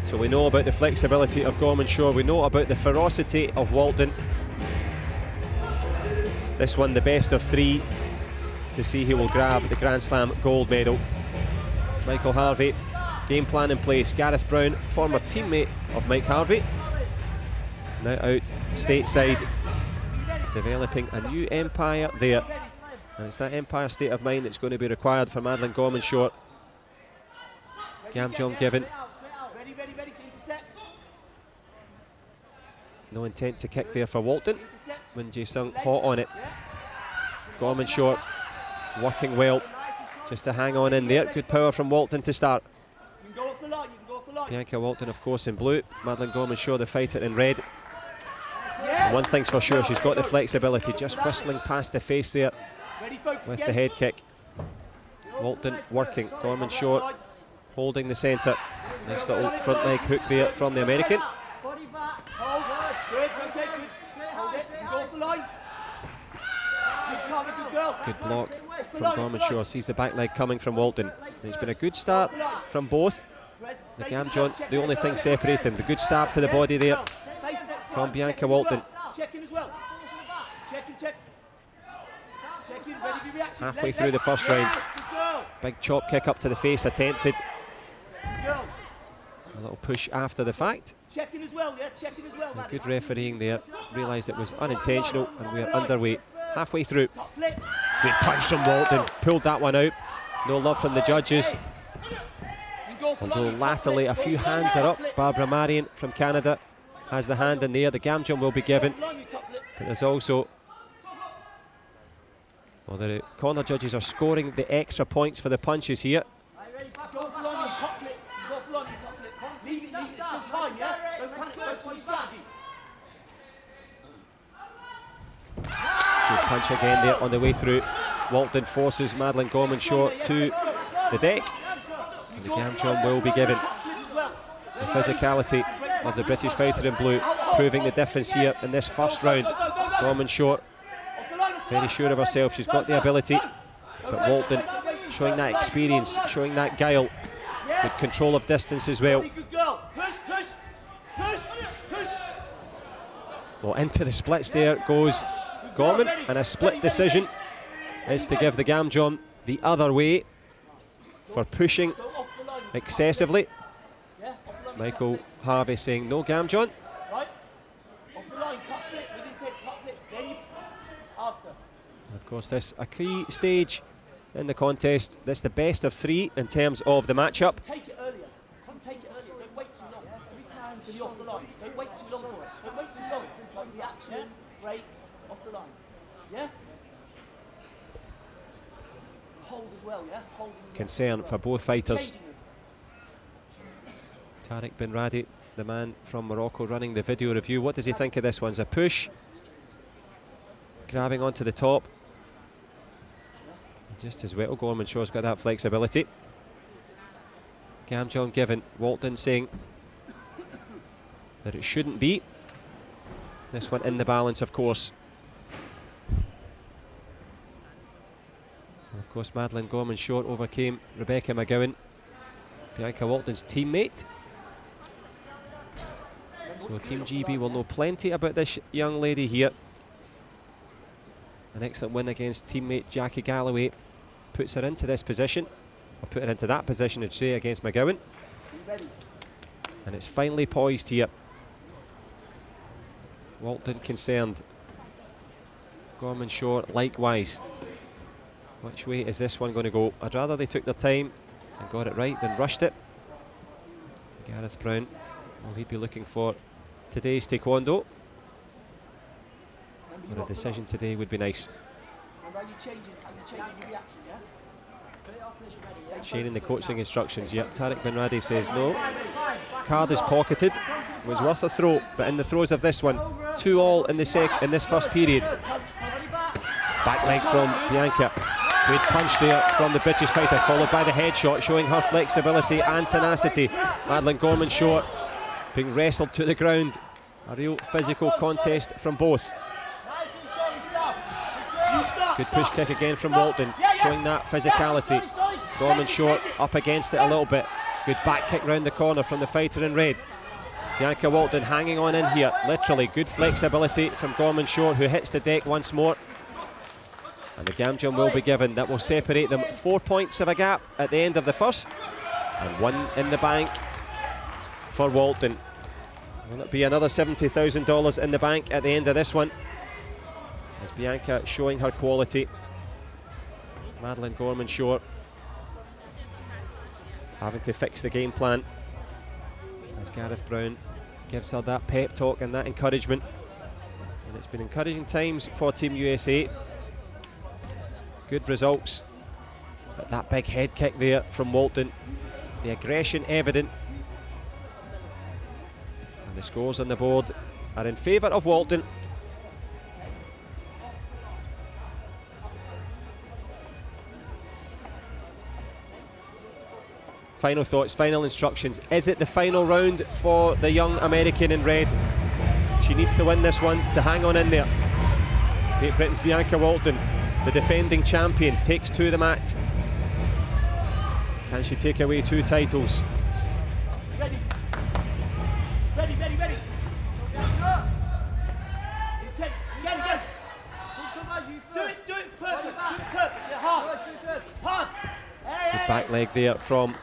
So we know about the flexibility of Gorman Shore, we know about the ferocity of Walkden. This one the best of three to see who will grab the Grand Slam gold medal. Michael Harvey, game plan in place. Gareth Brown, former teammate of Mike Harvey, now out stateside, developing a new empire there. And it's that empire state of mind that's going to be required for Madeleine Gorman Shore. Gamjong given. No intent to kick there for Walkden. Win Jae-sung hot on it. Gorman Shore working well just to hang on in there. Good power from Walkden to start. Bianca Walkden, of course, in blue. Madeleine Gorman Shore, the fighter, in red. And one thing's for sure, she's got the flexibility, just whistling past the face there with the head kick. Walkden working. Gorman Shore holding the centre. Nice little front leg hook there from the American. Good block from Gorman Shore. Sees the back leg coming from Walkden. It's been a good start from both. The Gamjon, the only thing separating. The good stab to the body there from Bianca Walkden. Halfway through the first round. Big chop kick up to the face attempted. A little push after the fact. A good refereeing there. Realised it was unintentional and we are underway. Halfway through. Good punch from Walkden. Pulled that one out. No love from the judges. Although latterly a few hands are up. Barbara Marion from Canada has the hand in the air. The Gamjon will be given. But there's also... Well, the corner judges are scoring the extra points for the punches here. Good punch again there on the way through. Walkden forces Madeleine Gorman Shore to the deck. And the Gamjon will be given. The physicality of the British fighter in blue proving the difference here in this first round. Gorman Shore very sure of herself, she's got the ability, but Walkden showing that experience, showing that guile, good control of distance as well. Well, into the splits there goes Gorman, and a split decision is to give the Gamjon the other way for pushing excessively. Michael Harvey saying no Gamjon. Of course, this a key stage in the contest. This the best of three in terms of the matchup. Take it earlier. Take it earlier. Don't wait too long. Every time to the off the line. Don't wait too long for it. Don't wait too long. Like the action breaks off the line. Yeah. Hold as well. Yeah. Hold. Concern for both fighters. Tariq Bin Radi, the man from Morocco, running the video review. What does he think of this one? A push, grabbing onto the top. Just as well, Gorman Shore's got that flexibility. Gamjon given. Walkden saying that it shouldn't be. This one in the balance, of course. And of course, Madeleine Gorman Shore overcame Rebecca McGowan, Bianca Walkden's teammate. So Team GB will know plenty about this young lady here. An excellent win against teammate Jackie Galloway puts her into this position, or put her into that position, I'd say, against McGowan. And it's finally poised here. Walkden concerned. Gorman Shore likewise. Which way is this one going to go? I'd rather they took their time and got it right than rushed it. Gareth Brown, will he be looking for today's Taekwondo? Or a decision today would be nice. Sharing the coaching instructions. Yep, Tariq Bin Radi says no. Card is pocketed. Was worth a throw, but in the throes of this one, 2-all in this first period. Back leg from Bianca. Good punch there from the British fighter, followed by the headshot, showing her flexibility and tenacity. Madeleine Gorman Shore being wrestled to the ground. A real physical contest from both. Good push kick again from Walkden, showing that physicality. Gorman Shore up against it a little bit. Good back kick round the corner from the fighter in red. Binaca Walkden hanging on in here, literally. Good flexibility from Gorman Shore, who hits the deck once more. And the gam jump will be given. That will separate them 4 points of a gap at the end of the first. And 1 in the bank for Walkden. Will it be another $70,000 in the bank at the end of this one? As Binaca showing her quality. Madeline Gorman Shore having to fix the game plan as Gareth Brown gives her that pep talk and that encouragement. And it's been encouraging times for Team USA. Good results, but that big head kick there from Walkden, the aggression evident. And the scores on the board are in favour of Walkden. Final thoughts, final instructions. Is it the final round for the young American in red? She needs to win this one to hang on in there. Great Britain's Binaca Walkden, the defending champion, takes to the mat. Can she take away 2 titles? Ready. Ready, ready, ready. Intent. Again. Do it perfect. Hard. Hard. Good back leg there from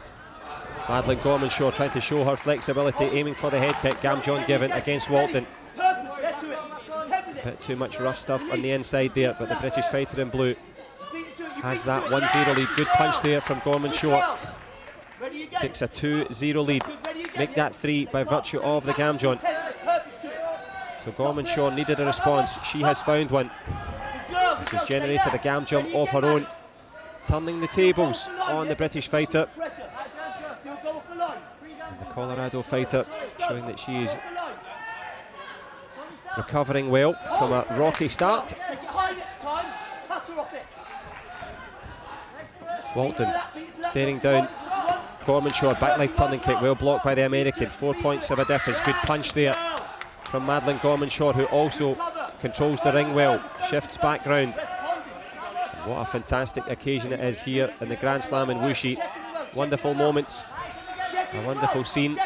Madeline Gorman Shore, trying to show her flexibility, aiming for the head kick. Gam John given against Walkden. A bit too much rough stuff on the inside there, but the British fighter in blue has that 1-0 lead. Good punch there from Gorman Shore. Takes a 2-0 lead. Make that 3 by virtue of the Gam John. So Gorman Shore needed a response. She has found one. She's generated a Gam jump of her own, turning the tables on the British fighter. And the Colorado fighter showing that she is recovering well from a rocky start. Walkden staring down Gorman Shore, back leg turning kick, well blocked by the American. 4 points of a difference. Good punch there from Madeline Gorman Shore, who also controls the ring well, shifts back round. What a fantastic occasion it is here in the Grand Slam in Wuxi. Wonderful moments, a wonderful scene.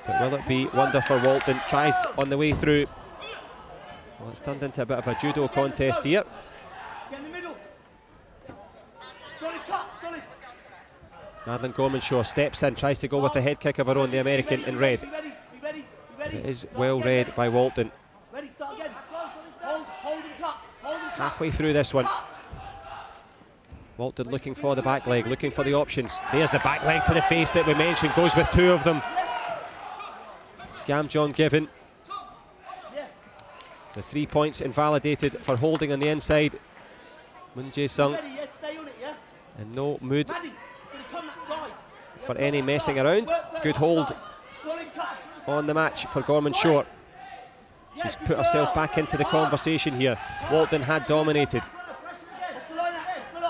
But will it be wonder for Walkden? Tries on the way through. Well, it's turned into a bit of a judo contest here. Madeline Gorman Shore steps in, tries to go with a head kick of her own, the American in red. It is well read by Walkden. Halfway through this one. Walkden looking for the back leg, looking for the options. There's the back leg to the face that we mentioned, goes with 2 of them. Gam John given. The 3 points invalidated for holding on the inside. Moon Jae-sung in no mood for any messing around. Good hold on the match for Gorman Shore. She's put herself back into the conversation here. Walkden had dominated.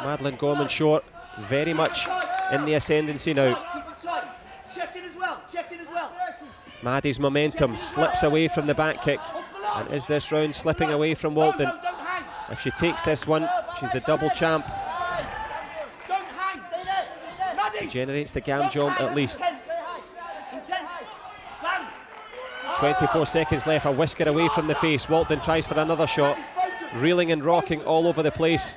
Madeline Gorman Shore very much in the ascendancy now. Maddie's momentum slips away from the back kick. And is this round slipping away from Walkden? If she takes this one, she's the double champ. Generates the Gam jump at least. 24 seconds left, a whisker away from the face. Walkden tries for another shot, reeling and rocking all over the place.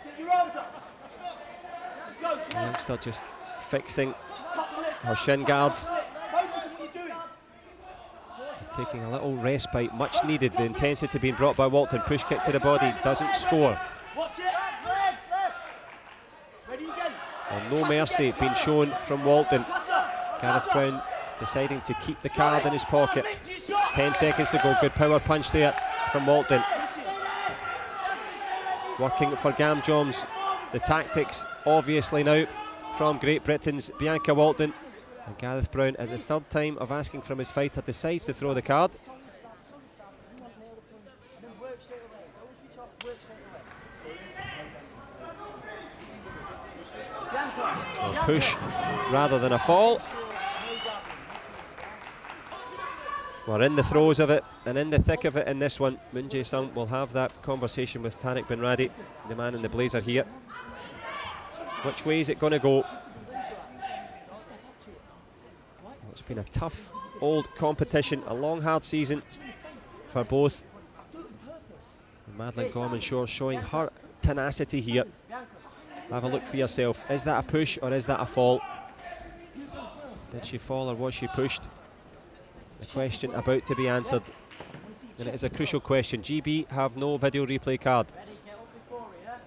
The youngster just fixing her shin guards. Taking a little respite, much needed. The intensity being brought by Walkden. Push kick to the body, doesn't score. And no mercy being shown from Walkden. Gareth Brown deciding to keep the card in his pocket. 10 seconds to go. Good power punch there from Walkden. Working for Gam Joms. The tactics obviously now from Great Britain's Binaca Walkden. And Gareth Brown, at the 3rd time of asking from his fighter, decides to throw the card. So a push rather than a fall. We're in the throes of it and in the thick of it in this one. Moon Jae-sung will have that conversation with Tariq Benradi, the man in the blazer here. Which way is it going to go? Been a tough old competition, a long hard season for both. And Madeline Gorman-Shore showing her tenacity here. Have a look for yourself. Is that a push or is that a fall? Did she fall or was she pushed? The question about to be answered. And it is a crucial question. GB have no video replay card.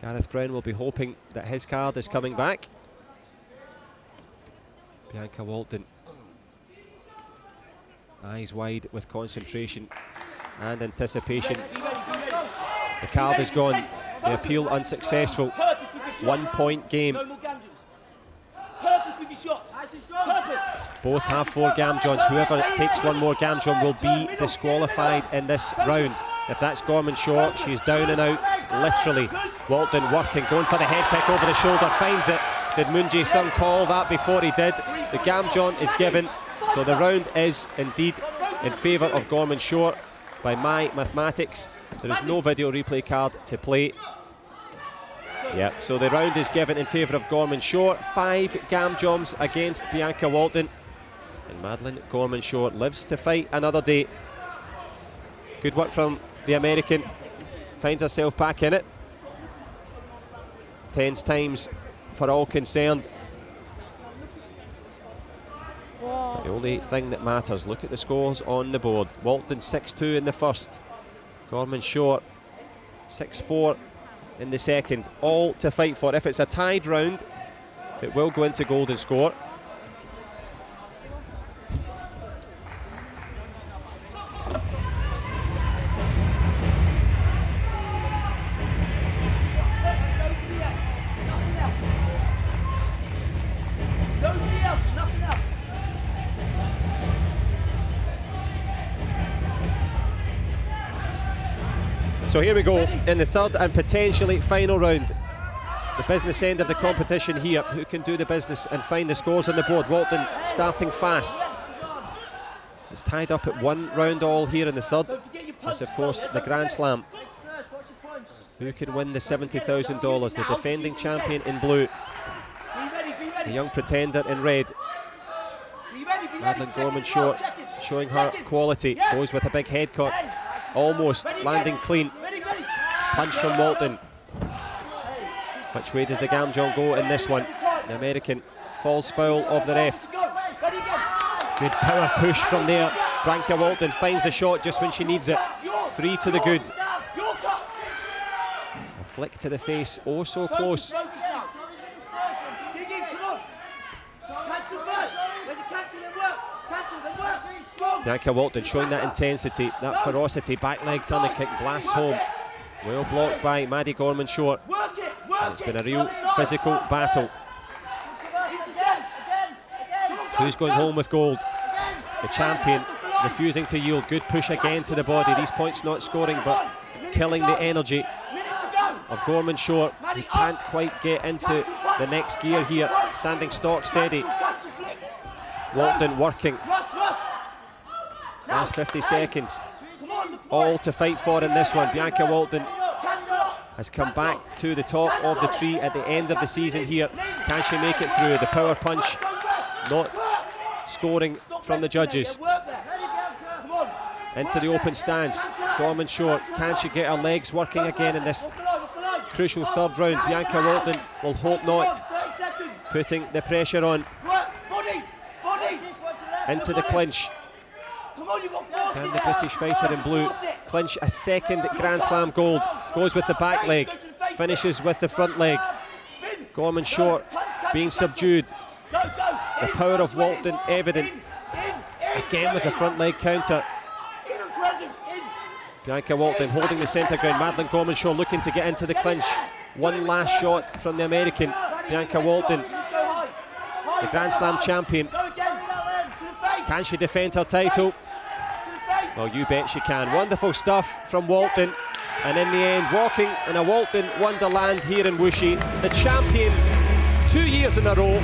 Gareth Brown will be hoping that his card is coming back. Bianca Walkden, eyes wide with concentration and anticipation. The card is gone. The appeal unsuccessful. 1 point game. Both have 4 Gamjons. Whoever takes one more Gamjon will be disqualified in this round. If that's Gorman-Shore, she's down and out, literally. Walkden working, going for the head kick over the shoulder, finds it. Did Moon Jae-sung call that before he did? The Gamjon is given, so the round is indeed in favour of Gorman-Shore. By my mathematics, there is no video replay card to play. Yeah, so the round is given in favour of Gorman-Shore. 5 Gamjons against Bianca Walkden. And Madeline Gorman-Shore lives to fight another day. Good work from the American. Finds herself back in it. Tense times for all concerned. The only thing that matters, look at the scores on the board. Walkden 6-2 in the first. Gorman-Shore 6-4 in the second. All to fight for. If it's a tied round, it will go into golden score. So here we go in the third and potentially final round. The business end of the competition here. Who can do the business and find the scores on the board? Walkden starting fast. It's tied up at 1 round all here in the third. This, of course, the Grand Slam. Who can win the $70,000? The defending champion in blue. The young pretender in red. Madeline Gorman-Shore showing her quality. Goes with a big head cut. Almost landing clean. Punch from Walkden. Which way does the Gamjon go in this one? The American falls foul of the ref. Good power push from there. Bianca Walkden finds the shot just when she needs it. 3 to the good. A flick to the face, oh so close. Bianca Walkden showing that intensity, that ferocity. Back leg turning kick, blasts home. Well blocked by Maddie Gorman-Shore. It's been a real physical battle. Who's going home with gold? The champion refusing to yield. Good push again to the body. These points not scoring, but killing the energy of Gorman-Shore. He can't quite get into the next gear here. Standing stock steady. Walkden working. Last 50 seconds. All to fight for in this one. Bianca Walkden has come back to the top of the tree at the end of the season here. Can she make it through? The power punch not scoring from the judges. Into the open stance. Gorman-Shore, can she get her legs working again in this crucial third round? Bianca Walkden will hope not. Putting the pressure on. Into the clinch. Can the British fighter in blue clinch a second Grand Slam gold? Goes with the back leg, finishes with the front leg. Gorman-Shore being subdued. The power of Walkden evident. Again with the front leg counter. Bianca Walkden holding the centre ground. Madeline Gorman-Shore looking to get into the clinch. One last shot from the American. Bianca Walkden, the Grand Slam champion. Can she defend her title? Well, you bet she can. Wonderful stuff from Walkden. And in the end, walking in a Walkden wonderland here in Wuxi. The champion 2 years in a row.